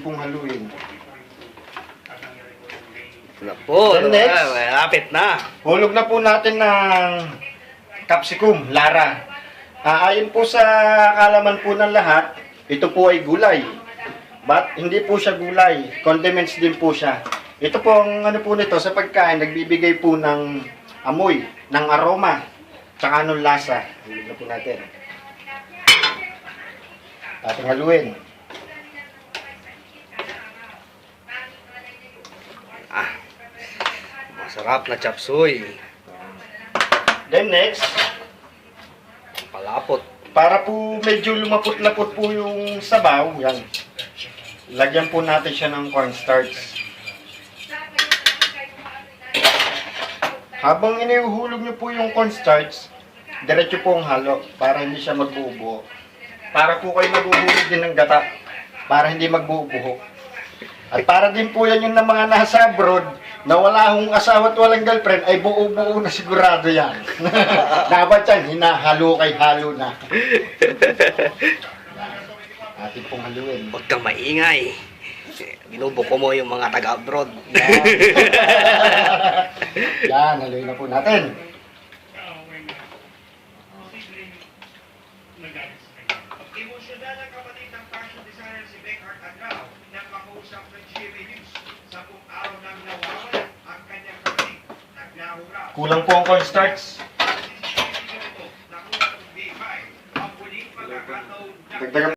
pong haluin. Wala po. Then next, Lapit na. hulog na po natin ng capsicum, Lara. Ayon po sa kalaman po ng lahat, ito po ay gulay. But hindi po siya gulay, condiments din po siya. Ito po ang ano po nito sa pagkain, nagbibigay po ng amoy, ng aroma, tsaka ng lasa. Hulog na po natin. Ating haluin. Masarap na chop suey. Then next, Palapot. para po medyo lumapot-lapot po yung sabaw, yan. Lagyan po natin siya ng cornstarch. Habang inihuhulog niyo po yung cornstarch, diretso po ang halo para hindi siya magbubuo. Para po kayo maghuhulog din ng gata para hindi magbubuhok. At para din po yan yung ng mga nasa abroad na wala akong asawa at walang girlfriend ay buo-buo na sigurado yan. Dapat yan, hinahalo kay halo na. Atin pong haluin. Huwag kang maingay. Binubuko mo yung mga taga-abroad. Yan. Yan, haluin na po natin. Emosyonal ang kapatid ng fashion designer si Beckhart Adrao nang makausap ng GMA News. 10 araw nang nawawala ang kanyang kapatid. Naglahura. Kulang po ang cornstarch. Nakuha ng B5 ang muling pagkakataon na Dagdagan